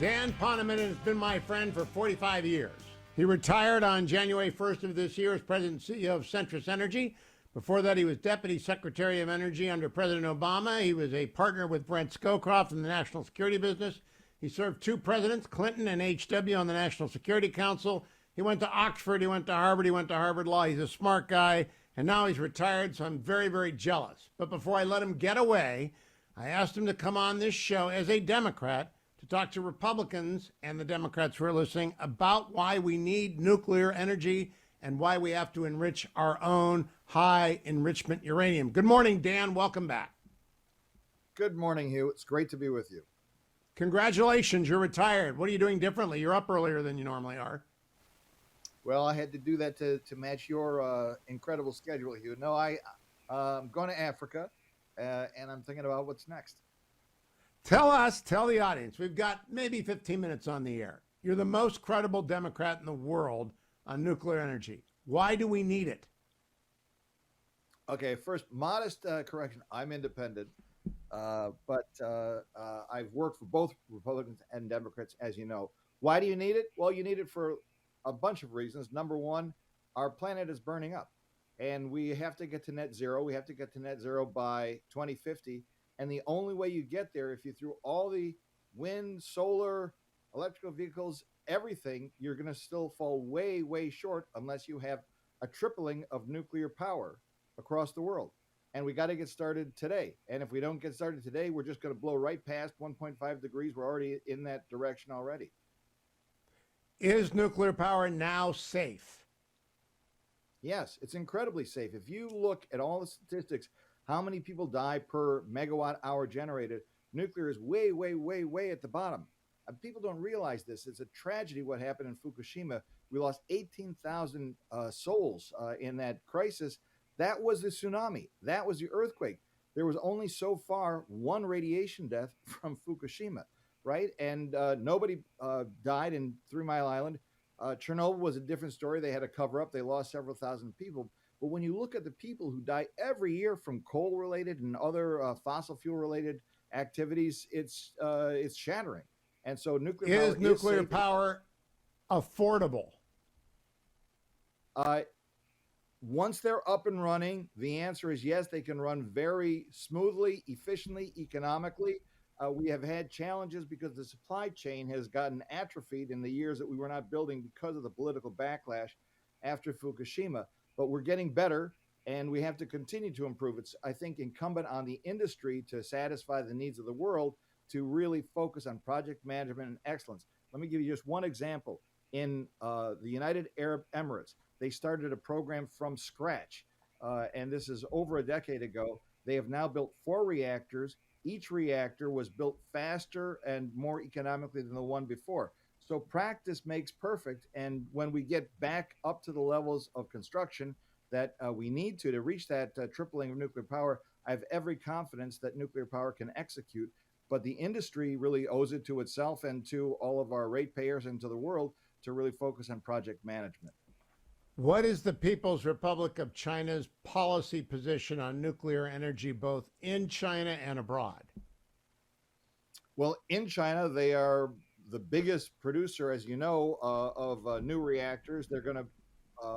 Dan Poneman has been my friend for 45 years. He retired on January 1st of this year as President and CEO of Centrus Energy. Before that, he was Deputy Secretary of Energy under President Obama. He was a partner with Brent Scowcroft in the national security business. He served two presidents, Clinton and H.W., on the National Security Council. He went to Oxford, he went to Harvard, he went to Harvard Law. He's a smart guy, and now he's retired, so I'm very, very jealous. But before I let him get away, I asked him to come on this show as a Democrat to talk to Republicans and the Democrats who are listening about why we need nuclear energy and why we have to enrich our own high enrichment uranium. Good morning, Dan. Welcome back. Good morning, Hugh. It's great to be with you. Congratulations. You're retired. What are you doing differently? You're up earlier than you normally are. Well, I had to do that to match your incredible schedule, Hugh. No, I'm going to Africa, and I'm thinking about what's next. Tell the audience, we've got maybe 15 minutes on the air. You're the most credible Democrat in the world on nuclear energy. Why do we need it? Okay, first, modest correction. I'm independent, but I've worked for both Republicans and Democrats, as you know. Why do you need it? Well, you need it for a bunch of reasons. Number one, our planet is burning up, and we have to get to net zero. We have to get to net zero by 2050. And the only way you get there, if you threw all the wind, solar, electrical vehicles, everything, you're going to still fall way, way short unless you have a tripling of nuclear power across the world. And we got to get started today. And if we don't get started today, we're just going to blow right past 1.5 degrees. We're already in that direction already. Is nuclear power now safe? Yes, it's incredibly safe. If you look at all the statistics, how many people die per megawatt hour generated, nuclear is way, way, way, way at the bottom. People don't realize this. It's a tragedy what happened in Fukushima. We lost 18,000 souls in that crisis. That was the tsunami. That was the earthquake. There was only so far one radiation death from Fukushima, right? And nobody died in 3 Mile Island. Chernobyl was a different story. They had to cover up. They lost several thousand people. But when you look at the people who die every year from coal-related and other fossil fuel-related activities, it's shattering. And so nuclear power affordable? Once they're up and running, the answer is yes. They can run very smoothly, efficiently, economically. We have had challenges because the supply chain has gotten atrophied in the years that we were not building because of the political backlash after Fukushima. But we're getting better, and we have to continue to improve. It's, I think, incumbent on the industry to satisfy the needs of the world to really focus on project management and excellence. Let me give you just one example. In the United Arab Emirates, they started a program from scratch, and this is over a decade ago. They have now built 4 reactors. Each reactor was built faster and more economically than the one before. So practice makes perfect, and when we get back up to the levels of construction that we need to reach that tripling of nuclear power, I have every confidence that nuclear power can execute. But the industry really owes it to itself and to all of our ratepayers and to the world to really focus on project management. What is the People's Republic of China's policy position on nuclear energy, both in China and abroad? Well, in China, they are the biggest producer, as you know, of new reactors. They're going to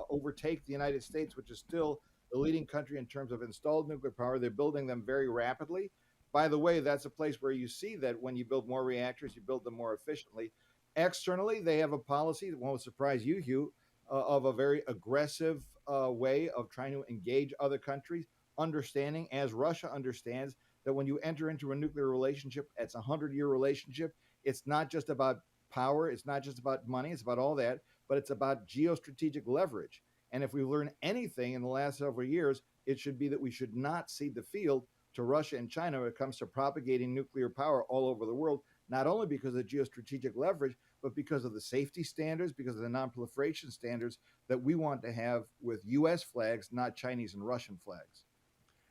overtake the United States, which is still the leading country in terms of installed nuclear power. They're building them very rapidly. By the way, that's a place where you see that when you build more reactors, you build them more efficiently. Externally, they have a policy that won't surprise you, Hugh, of a very aggressive way of trying to engage other countries, understanding, as Russia understands, that when you enter into a nuclear relationship, it's a 100-year relationship. It's not just about power. It's not just about money. It's about all that, but it's about geostrategic leverage. And if we learn anything in the last several years, it should be that we should not cede the field to Russia and China when it comes to propagating nuclear power all over the world, not only because of geostrategic leverage, but because of the safety standards, because of the non-proliferation standards that we want to have with U.S. flags, not Chinese and Russian flags.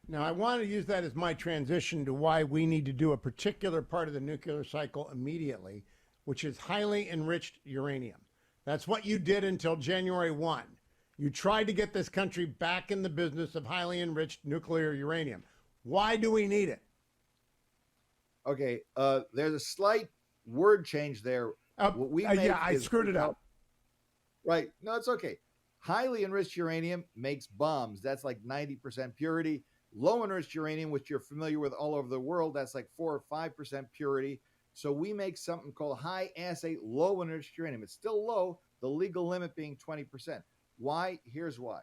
Now, I want to use that as my transition to why we need to do a particular part of the nuclear cycle immediately, which is highly enriched uranium. That's what you did until January 1. You tried to get this country back in the business of highly enriched nuclear uranium. Why do we need it? Okay, there's a slight word change there. What we make yeah, I is screwed it up. right. No, it's okay. Highly enriched uranium makes bombs. That's like 90% purity. Low enriched uranium, which you're familiar with all over the world, that's like 4 or 5% purity. So we make something called high assay low enriched uranium. It's still low, the legal limit being 20%. Why? Here's why.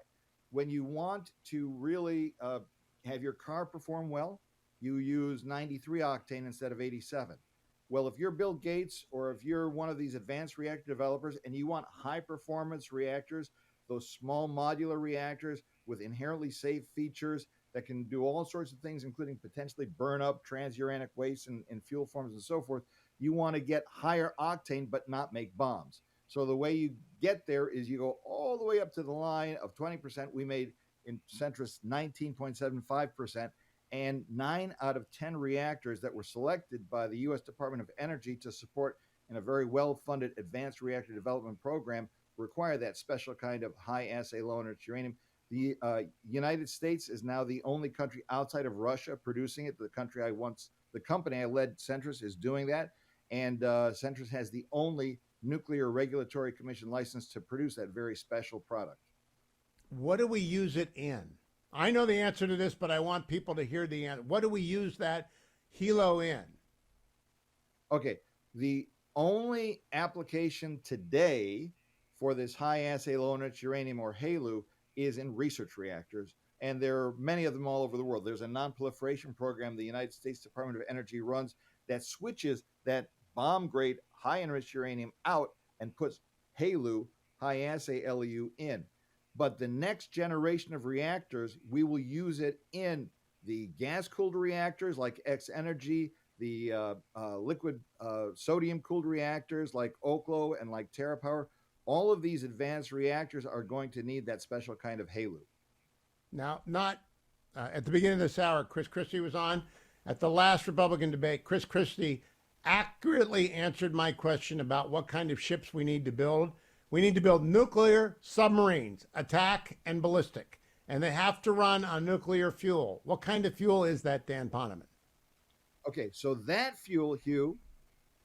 When you want to really have your car perform well, you use 93 octane instead of 87. Well, if you're Bill Gates or if you're one of these advanced reactor developers and you want high performance reactors, those small modular reactors with inherently safe features that can do all sorts of things, including potentially burn up transuranic waste in fuel forms and so forth, you want to get higher octane but not make bombs. So the way you get there is you go all the way up to the line of 20%. We made in Centrus 19.75%. And 9 out of 10 reactors that were selected by the U.S. Department of Energy to support in a very well-funded advanced reactor development program require that special kind of high-assay low-enriched uranium. The United States is now the only country outside of Russia producing it. The company I led, Centrus, is doing that, and Centrus has the only Nuclear Regulatory Commission license to produce that very special product. What do we use it in? I know the answer to this, but I want people to hear the answer. What do we use that helo in? Okay, the only application today for this high-assay low-enriched uranium, or HALEU, is in research reactors, and there are many of them all over the world. There's a non-proliferation program the United States Department of Energy runs that switches that bomb-grade high-enriched uranium out and puts HALEU, high-assay LEU, in. But the next generation of reactors, we will use it in the gas-cooled reactors like X-Energy, the liquid sodium-cooled reactors like Oklo and like TerraPower. All of these advanced reactors are going to need that special kind of HALEU. Now, not at the beginning of this hour, Chris Christie was on. At the last Republican debate, Chris Christie accurately answered my question about what kind of ships we need to build. We need to build nuclear submarines, attack and ballistic, and they have to run on nuclear fuel. What kind of fuel is that, Dan Poneman? Okay, so that fuel, Hugh,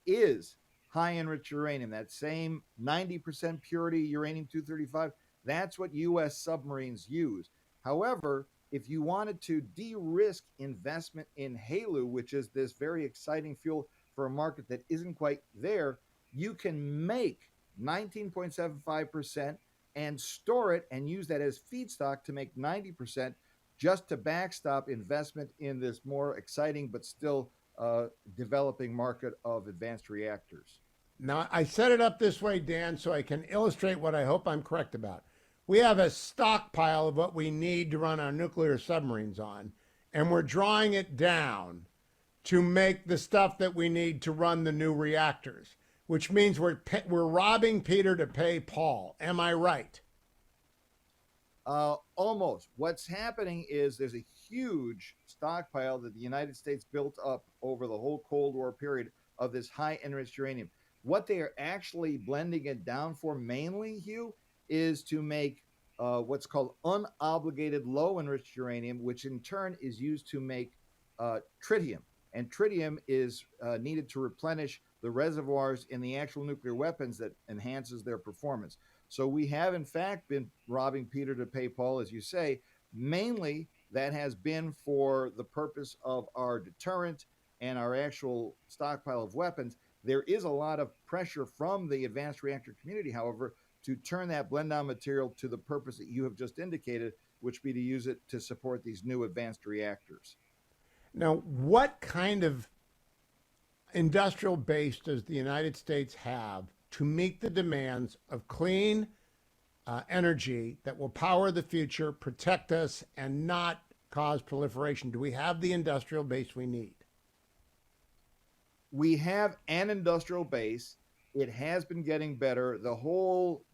is high-enriched uranium, that same 90% purity uranium-235. That's what U.S. submarines use. However, if you wanted to de-risk investment in HALEU, which is this very exciting fuel for a market that isn't quite there, you can make 19.75% and store it and use that as feedstock to make 90% just to backstop investment in this more exciting but still developing market of advanced reactors. Now, I set it up this way, Dan, so I can illustrate what I hope I'm correct about. We have a stockpile of what we need to run our nuclear submarines on, and we're drawing it down to make the stuff that we need to run the new reactors, which means we're robbing Peter to pay Paul. Am I right? Almost. What's happening is there's a huge stockpile that the United States built up over the whole Cold War period of this high enriched uranium. What they are actually blending it down for mainly, Hugh, is to make what's called unobligated low enriched uranium, which in turn is used to make tritium. And tritium is needed to replenish the reservoirs in the actual nuclear weapons that enhances their performance. So we have, in fact, been robbing Peter to pay Paul, as you say. Mainly, that has been for the purpose of our deterrent and our actual stockpile of weapons. There is a lot of pressure from the advanced reactor community, however, to turn that blend-down material to the purpose that you have just indicated, which be to use it to support these new advanced reactors. Now, what kind of industrial base does the United States have to meet the demands of clean energy that will power the future, protect us, and not cause proliferation? Do we have the industrial base we need? We have an industrial base. It has been getting better. The whole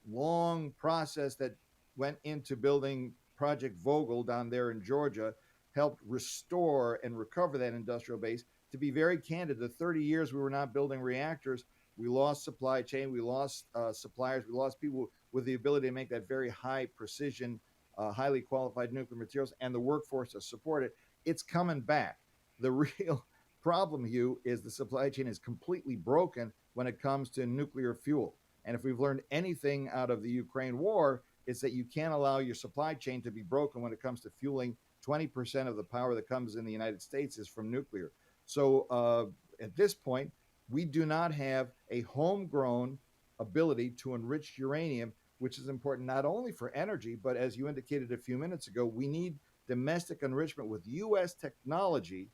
long process that went into building Project Vogel down there in Georgia helped restore and recover that industrial base. To be very candid, the 30 years we were not building reactors, we lost supply chain, we lost suppliers, we lost people with the ability to make that very high precision, highly qualified nuclear materials, and the workforce to support it. It's coming back. The real problem, Hugh, is the supply chain is completely broken when it comes to nuclear fuel. And if we've learned anything out of the Ukraine war, it's that you can't allow your supply chain to be broken when it comes to fueling. 20% of the power that comes in the United States is from nuclear. So at this point, we do not have a homegrown ability to enrich uranium, which is important not only for energy, but as you indicated a few minutes ago, we need domestic enrichment with U.S. technology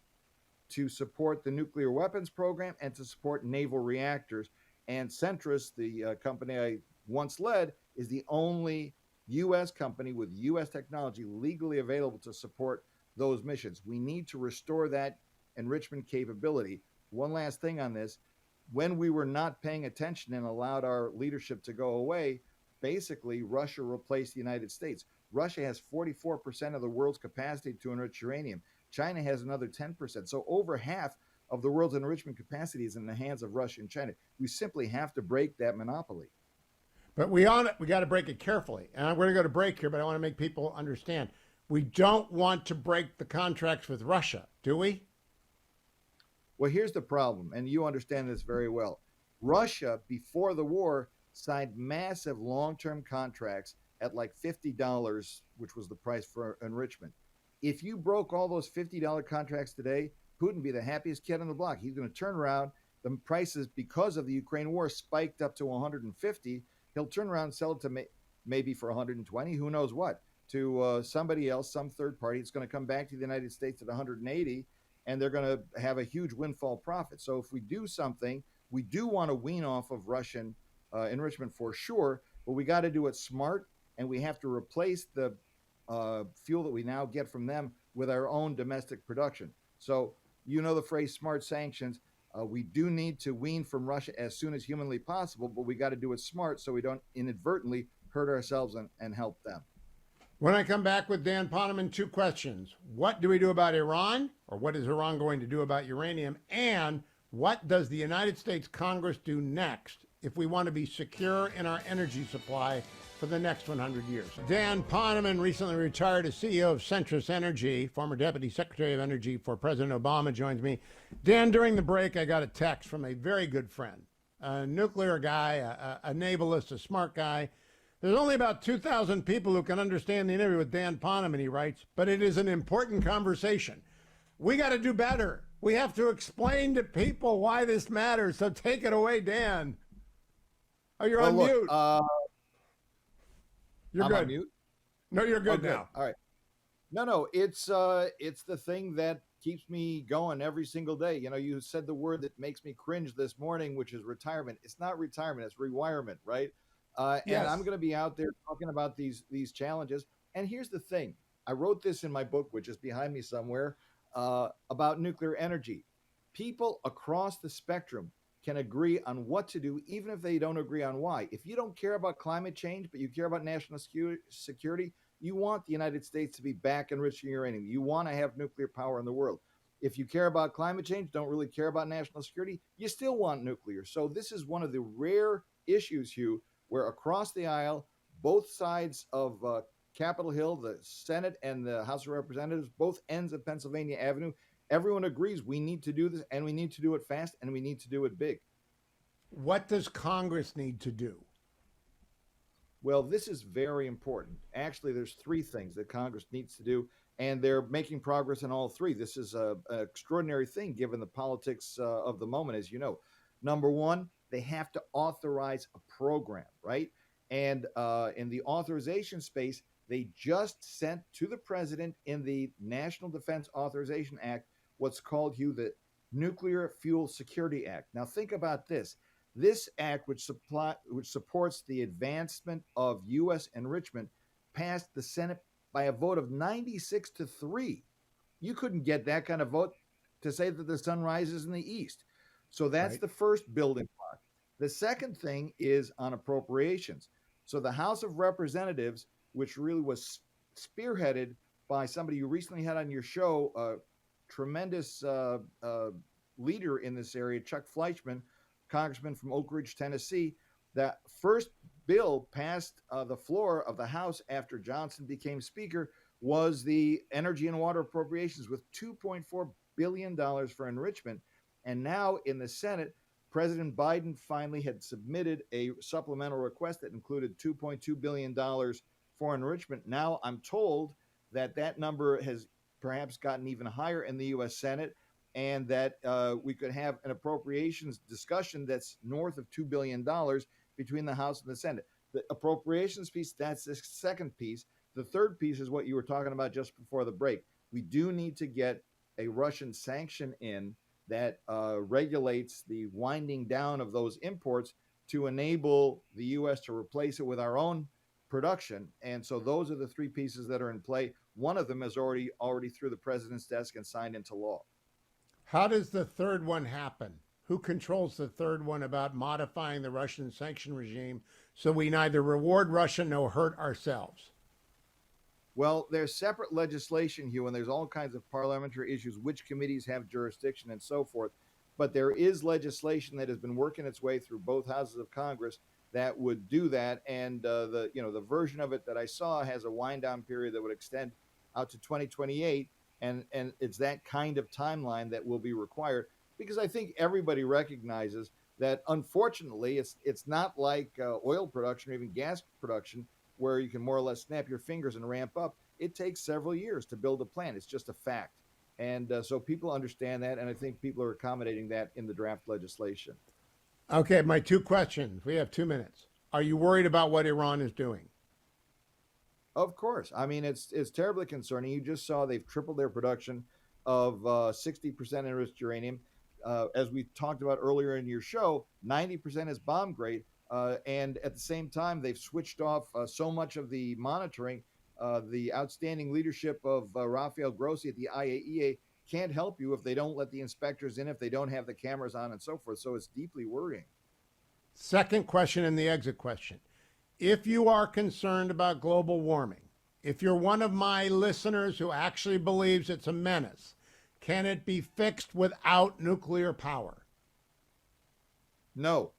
to support the nuclear weapons program and to support naval reactors. And Centrus, the company I once led, is the only U.S. company with U.S. technology legally available to support those missions. We need to restore that enrichment capability. One last thing on this. When we were not paying attention and allowed our leadership to go away, basically Russia replaced the United States. Russia has 44% of the world's capacity to enrich uranium. China has another 10%. So over half of the world's enrichment capacity is in the hands of Russia and China. We simply have to break that monopoly. But we got to break it carefully. And I'm going to go to break here, but I want to make people understand. We don't want to break the contracts with Russia, do we? Well, here's the problem, and you understand this very well. Russia, before the war, signed massive long-term contracts at like $50, which was the price for enrichment. If you broke all those $50 contracts today, Putin would be the happiest kid on the block. He's going to turn around. The prices, because of the Ukraine war, spiked up to 150. He'll turn around and sell it to maybe for 120, who knows what, to somebody else, some third party. It's going to come back to the United States at 180, and they're going to have a huge windfall profit. So if we do something, we do want to wean off of Russian enrichment for sure, but we got to do it smart, and we have to replace the fuel that we now get from them with our own domestic production. So you know the phrase smart sanctions. We do need to wean from Russia as soon as humanly possible, but we got to do it smart so we don't inadvertently hurt ourselves and help them. When I come back with Dan Poneman, two questions. What do we do about Iran, or what is Iran going to do about uranium? And what does the United States Congress do next if we want to be secure in our energy supply for the next 100 years? Dan Poneman recently retired as CEO of Centrus Energy, former Deputy Secretary of Energy for President Obama, joins me. Dan, during the break, I got a text from a very good friend, a nuclear guy, a navalist, a smart guy. There's only about 2,000 people who can understand the interview with Dan Poneman, he writes, but it is an important conversation. We got to do better. We have to explain to people why this matters. So take it away, Dan. Oh, you're on mute. You're I'm good. on mute. No, you're good now. All right. No, it's the thing that keeps me going every single day. You know, you said the word that makes me cringe this morning, which is retirement. It's not retirement, it's rewirement, right? Yes. And I'm going to be out there talking about these challenges. And here's the thing. I wrote this in my book, which is behind me somewhere, about nuclear energy. People across the spectrum can agree on what to do, even if they don't agree on why. If you don't care about climate change, but you care about national security, you want the United States to be back enriching uranium. You want to have nuclear power in the world. If you care about climate change, don't really care about national security, you still want nuclear. So this is one of the rare issues, Hugh, where across the aisle, both sides of Capitol Hill, the Senate and the House of Representatives, both ends of Pennsylvania Avenue, everyone agrees we need to do this, and we need to do it fast, and we need to do it big. What does Congress need to do? Well, this is very important. Actually, there's three things that Congress needs to do, and they're making progress in all three. This is an extraordinary thing given the politics of the moment, as you know. Number one, they have to authorize a program, right? And in the authorization space, they just sent to the president in the National Defense Authorization Act what's called, Hugh, the Nuclear Fuel Security Act. Now think about this. This act, which supports the advancement of U.S. enrichment, passed the Senate by a vote of 96-3. You couldn't get that kind of vote to say that the sun rises in the east. So that's right. The first building block. The second thing is on appropriations. So the House of Representatives, which really was spearheaded by somebody you recently had on your show, a tremendous leader in this area, Chuck Fleischman, congressman from Oak Ridge, Tennessee. That first bill passed the floor of the House after Johnson became Speaker was the energy and water appropriations with $2.4 billion for enrichment. And now in the Senate, President Biden finally had submitted a supplemental request that included $2.2 billion for enrichment. Now I'm told that that number has perhaps gotten even higher in the U.S. Senate, and that we could have an appropriations discussion that's north of $2 billion between the House and the Senate. The appropriations piece, that's the second piece. The third piece is what you were talking about just before the break. We do need to get a Russian sanction in that regulates the winding down of those imports to enable the U.S. to replace it with our own production. And so those are the three pieces that are in play. One of them is already through the president's desk and signed into law. How does the third one happen? Who controls the third one about modifying the Russian sanction regime so we neither reward Russia nor hurt ourselves? Well, there's separate legislation, Hugh, and there's all kinds of parliamentary issues, which committees have jurisdiction and so forth. But there is legislation that has been working its way through both houses of Congress that would do that. And the version of it that I saw has a wind down period that would extend out to 2028. And it's that kind of timeline that will be required, because I think everybody recognizes that, unfortunately, it's not like oil production or even gas production, where you can more or less snap your fingers and ramp up. It takes several years to build a plant. It's just a fact. And so people understand that, and I think people are accommodating that in the draft legislation. Okay, my two questions. We have 2 minutes. Are you worried about what Iran is doing? Of course. I mean, it's terribly concerning. You just saw they've tripled their production of 60% enriched uranium. As we talked about earlier in your show, 90% is bomb grade. And at the same time, they've switched off so much of the monitoring. The outstanding leadership of Rafael Grossi at the IAEA can't help you if they don't let the inspectors in, if they don't have the cameras on, and so forth. So it's deeply worrying. Second question, and the exit question. If you are concerned about global warming, if you're one of my listeners who actually believes it's a menace, can it be fixed without nuclear power? No.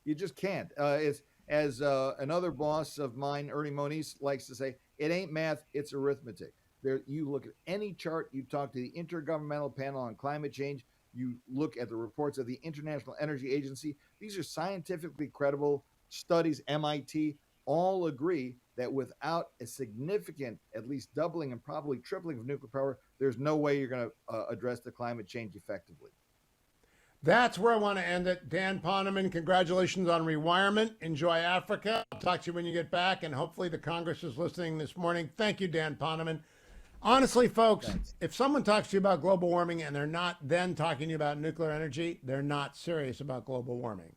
You just can't. It's as another boss of mine, Ernie Moniz, likes to say, it ain't math, it's arithmetic. There, you look at any chart, you talk to the Intergovernmental Panel on Climate Change, you look at the reports of the International Energy Agency. These are scientifically credible studies. MIT all agree that without a significant, at least doubling and probably tripling of nuclear power, there's no way you're going to address the climate change effectively. That's where I want to end it. Dan Poneman, congratulations on rewirement. Enjoy Africa. I'll talk to you when you get back, and hopefully the Congress is listening this morning. Thank you, Dan Poneman. Honestly, folks, Thanks. if someone talks to you about global warming and they're not then talking to you about nuclear energy, they're not serious about global warming.